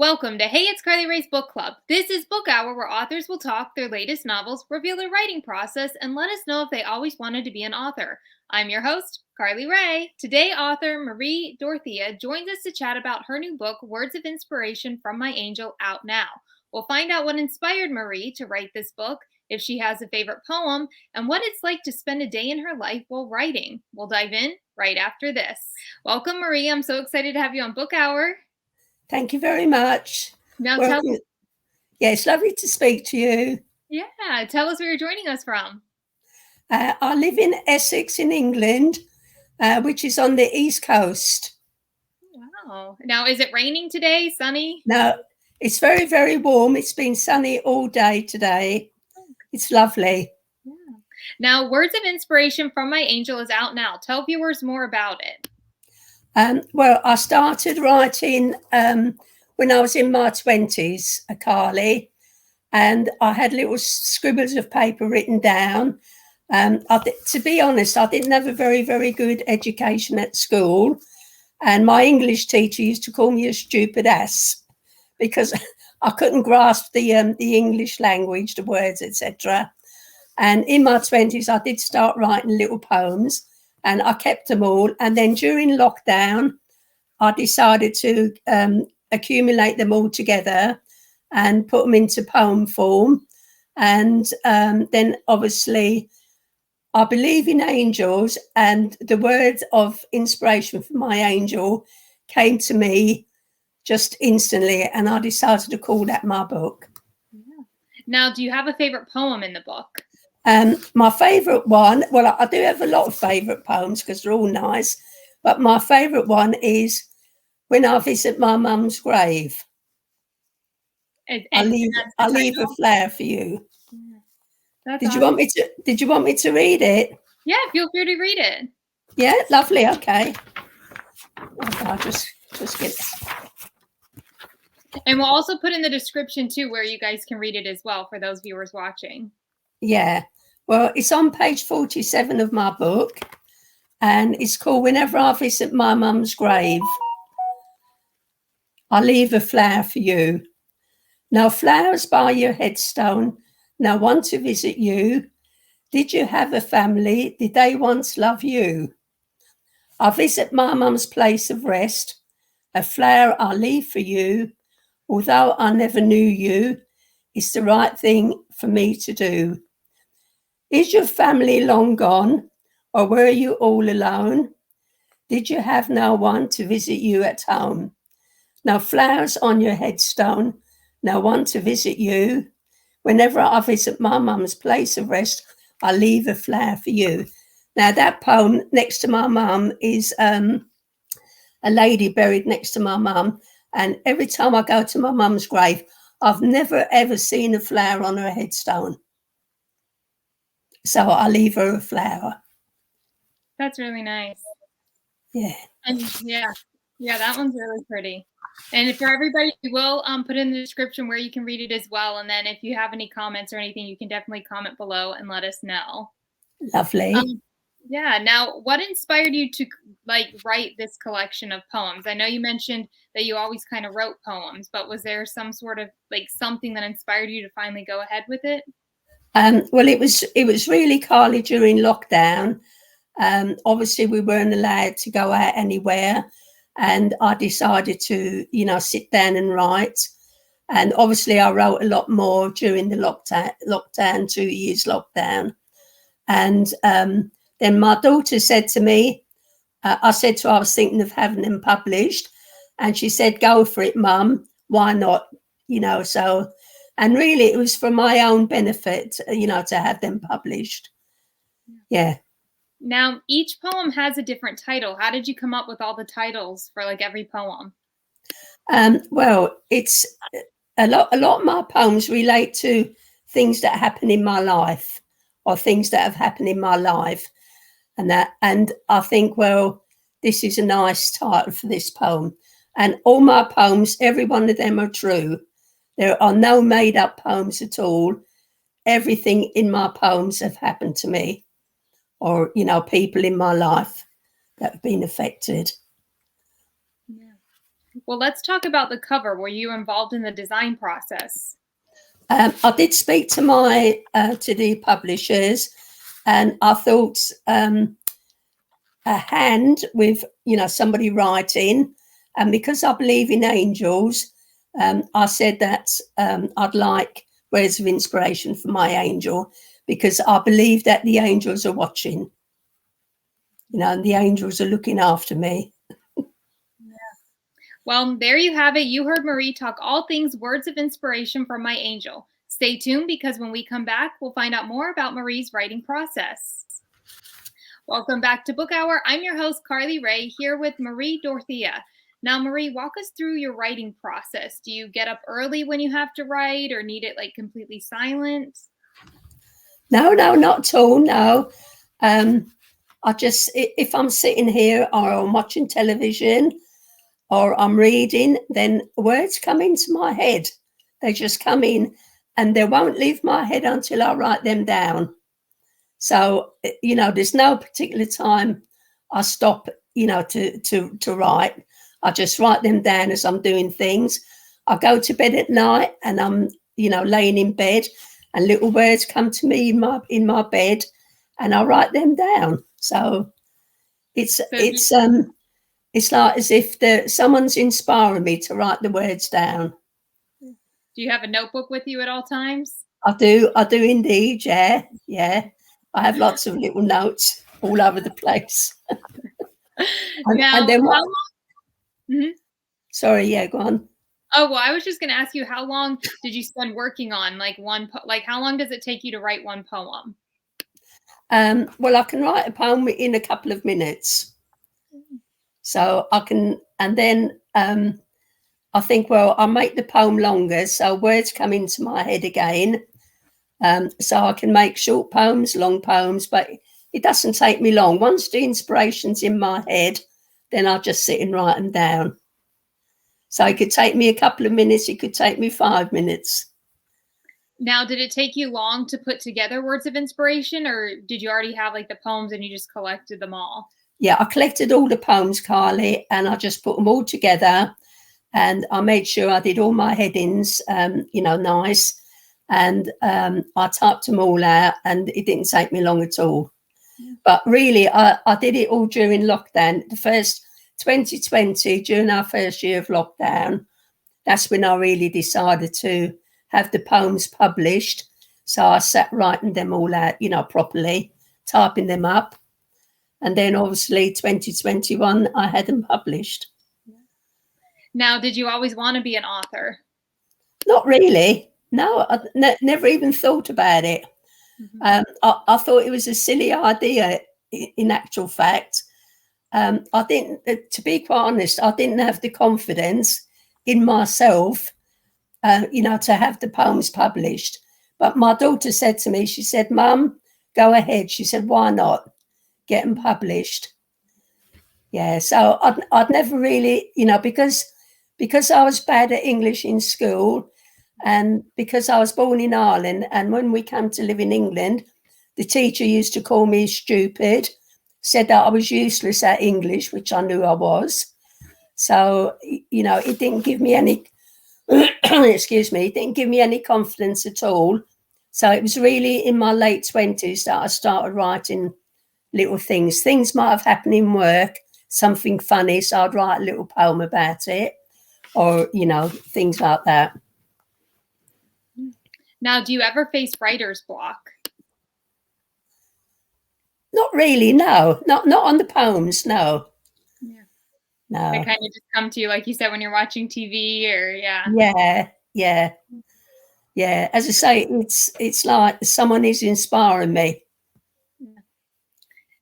Welcome to Hey, It's Carly Rae's Book Club. This is Book Hour where authors will talk their latest novels, reveal their writing process, and let us know if they always wanted to be an author. I'm your host, Carly Rae. Today, author Marie Doreathy joins us to chat about her new book, Words of Inspiration from My Angel, out now. We'll find out what inspired Marie to write this book, if she has a favorite poem, and what it's like to spend a day in her life while writing. We'll dive in right after this. Welcome, Marie. I'm so excited to have you on Book Hour. Thank you very much. Now Welcome. Yeah, it's lovely to speak to you. Yeah, tell us where you're joining us from. I live in Essex in England, which is on the East Coast. Wow. Now, is it raining today? Sunny? No, it's very, very warm. It's been sunny all day today. It's lovely. Yeah. Now, Words of Inspiration from My Angel is out now. Tell viewers more about it. Well, I started writing when I was in my 20s, Carly, and I had little scribbles of paper written down. To be honest, I didn't have a very, very good education at school, and my English teacher used to call me a stupid ass because I couldn't grasp the English language, the words, etc. And in my 20s, I did start writing little poems, and I kept them all. And then during lockdown, I decided to accumulate them all together and put them into poem form. And then obviously I believe in angels, and the words of inspiration from my angel came to me just instantly, and I decided to call that my book. Yeah. Now, do you have a favorite poem in the book? My favourite one, well, I do have a lot of favourite poems because they're all nice, but my favourite one is When I Visit My Mum's Grave. I'll leave a flower for you. Yeah. Did you want me to read it? Yeah, feel free to read it. Yeah, lovely. Okay. I'll just get it. And we'll also put in the description too where you guys can read it as well for those viewers watching. Yeah. Well, it's on page 47 of my book, and it's called Whenever I Visit My Mum's Grave. I leave a flower for you. No flowers by your headstone, no one to visit you. Did you have a family? Did they once love you? I visit my mum's place of rest. A flower I leave for you. Although I never knew you, it's the right thing for me to do. Is your family long gone, or were you all alone? Did you have no one to visit you at home? No flowers on your headstone, no one to visit you. Whenever I visit my mum's place of rest, I leave a flower for you. Now, that poem next to my mum is a lady buried next to my mum. And every time I go to my mum's grave, I've never, ever seen a flower on her headstone. So I leave her a flower. That's really nice. Yeah. And yeah, that one's really pretty. And for everybody, we will put in the description where you can read it as well. And then if you have any comments or anything, you can definitely comment below and let us know. Lovely. Yeah. Now, what inspired you to write this collection of poems? I know you mentioned that you always kind of wrote poems, but was there some sort of something that inspired you to finally go ahead with it? Well, it was really, Carly, during lockdown. Obviously, we weren't allowed to go out anywhere, and I decided to, sit down and write. And obviously, I wrote a lot more during the lockdown, 2 years lockdown. And then my daughter said to me, I said to her, I was thinking of having them published, and she said, "Go for it, Mum. Why not?" So. And really, it was for my own benefit, to have them published. Yeah. Now, each poem has a different title. How did you come up with all the titles for every poem? Well, it's a lot of my poems relate to things that happen in my life or things that have happened in my life. And I think, well, this is a nice title for this poem. And all my poems, every one of them are true. There are no made-up poems at all. Everything in my poems have happened to me, or, people in my life that have been affected. Yeah. Well, let's talk about the cover. Were you involved in the design process? I did speak to my to the publishers, and I thought a hand with somebody writing, and because I believe in angels, I said that I'd like words of inspiration for my angel, because I believe that the angels are watching, and the angels are looking after me. Well, there you have it. You heard Marie talk all things words of inspiration from my angel. Stay tuned, because when we come back, we'll find out more about Marie's writing process. Welcome back to Book Hour. I'm your host, Carly Rae, here with Marie Doreathy. Now, Marie, walk us through your writing process. Do you get up early when you have to write, or need it like completely silent? No, not at all. No. I just, if I'm sitting here or I'm watching television or I'm reading, then words come into my head. They just come in, and they won't leave my head until I write them down. So, there's no particular time I stop, to write. I just write them down as I'm doing things. I go to bed at night and I'm, laying in bed, and little words come to me in my bed, and I write them down. So it's like as if someone's inspiring me to write the words down. Do you have a notebook with you at all times? I do indeed. Yeah. I have lots of little notes all over the place. Now, and then how long? Mm-hmm. Sorry, yeah, go on. Oh, well, I was just going to ask you, how long did you spend working on how long does it take you to write one poem? Well, I can write a poem in a couple of minutes. So I can, and then I think, well, I'll make the poem longer, so words come into my head again. So I can make short poems, long poems, but it doesn't take me long. Once the inspiration's in my head, then I'll just sit and write them down. So it could take me a couple of minutes. It could take me 5 minutes. Now, did it take you long to put together words of inspiration, or did you already have like the poems and you just collected them all? Yeah, I collected all the poems, Carly, and I just put them all together, and I made sure I did all my headings, nice. And I typed them all out, and it didn't take me long at all. Yeah. But really, I did it all during lockdown. The first 2020, during our first year of lockdown, that's when I really decided to have the poems published. So I sat writing them all out, properly, typing them up. And then obviously 2021, I had them published. Now, did you always want to be an author? Not really. No, I never even thought about it. Mm-hmm. I thought it was a silly idea, in actual fact. I didn't, to be quite honest, I didn't have the confidence in myself, to have the poems published. But my daughter said to me, she said, "Mum, go ahead." She said, "Why not? Get them published." Yeah, so I'd never really, because I was bad at English in school, and because I was born in Ireland, and when we came to live in England, the teacher used to call me stupid, said that I was useless at English, which I knew I was. So, it didn't give me any, excuse me, it didn't give me any confidence at all. So it was really in my late 20s that I started writing little things. Things might have happened in work, something funny, so I'd write a little poem about it, or, things like that. Now, do you ever face writer's block? Not really, no. Not on the poems, no. Yeah. No. They kind of just come to you, like you said, when you're watching TV, or Yeah. As I say, it's like someone is inspiring me.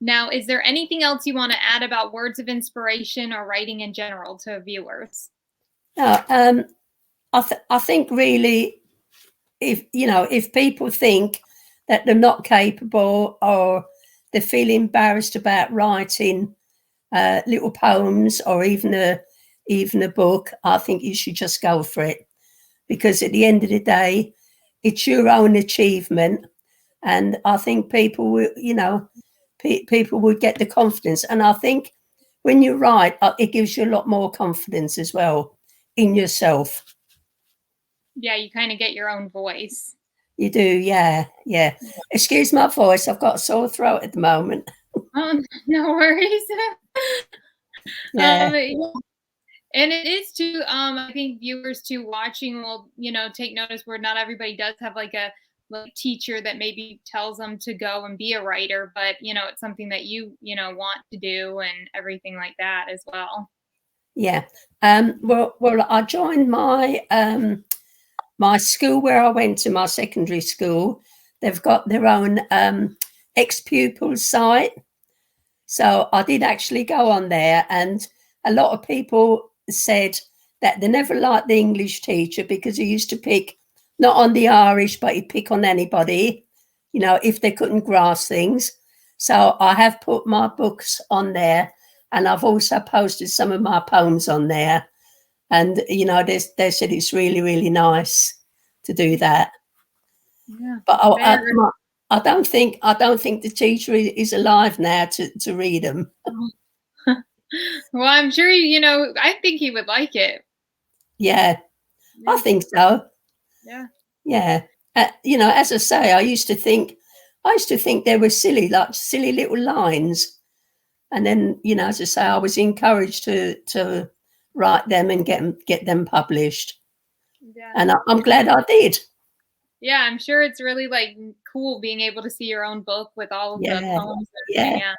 Now, is there anything else you want to add about words of inspiration or writing in general to viewers? No, I think really, if people think that they're not capable, or they feel embarrassed about writing little poems, or even a book, I think you should just go for it, because at the end of the day, it's your own achievement, and I think people will, people would get the confidence. And I think when you write, it gives you a lot more confidence as well in yourself. Yeah, you kind of get your own voice. You do, yeah. Excuse my voice, I've got a sore throat at the moment. Oh, no worries. Yeah. And it is too, I think viewers too watching will, take notice where not everybody does have like a teacher that maybe tells them to go and be a writer, but it's something that you want to do and everything like that as well. Yeah. Well, I joined my my school where I went to, my secondary school. They've got their own ex-pupils site. So I did actually go on there, and a lot of people said that they never liked the English teacher because he used to pick not on the Irish, but he'd pick on anybody, if they couldn't grasp things. So I have put my books on there, and I've also posted some of my poems on there. And, they said it's really, really nice to do that. Yeah. But I don't think the teacher is alive now to read them. Well, I'm sure, I think he would like it. Yeah, I think so. Yeah. Yeah. As I say, I used to think they were silly little lines. And then, as I say, I was encouraged to write them and get them published. Yeah. And I'm glad I did. Yeah, I'm sure it's really cool being able to see your own book with all of the poems. Yeah.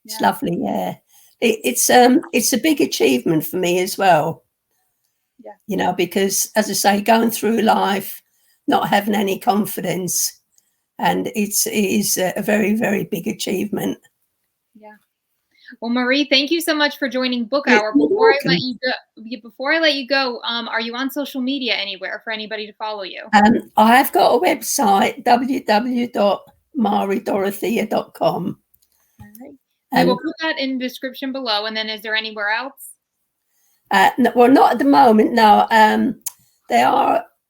It's lovely. Yeah. It's a big achievement for me as well. Yeah. Because as I say, going through life, not having any confidence, and it is a very, very big achievement. Yeah. Well, Marie, thank you so much for joining Book Hour. Before I let you go, are you on social media anywhere for anybody to follow you? I have got a website, www.mariedoreathy.com. All right. I will put that in the description below. And then is there anywhere else? No, well, not at the moment. No.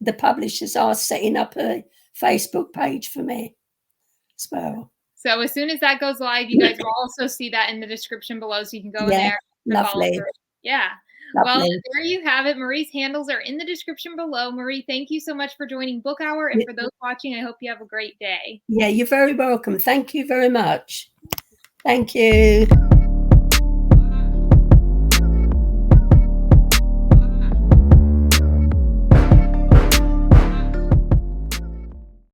The publishers are setting up a Facebook page for me as well. So as soon as that goes live, you guys will also see that in the description below, so you can go in there. Lovely. Yeah. Lovely. Well, there you have it. Marie's handles are in the description below. Marie, thank you so much for joining Book Hour. And for those watching, I hope you have a great day. Yeah, you're very welcome. Thank you very much. Thank you.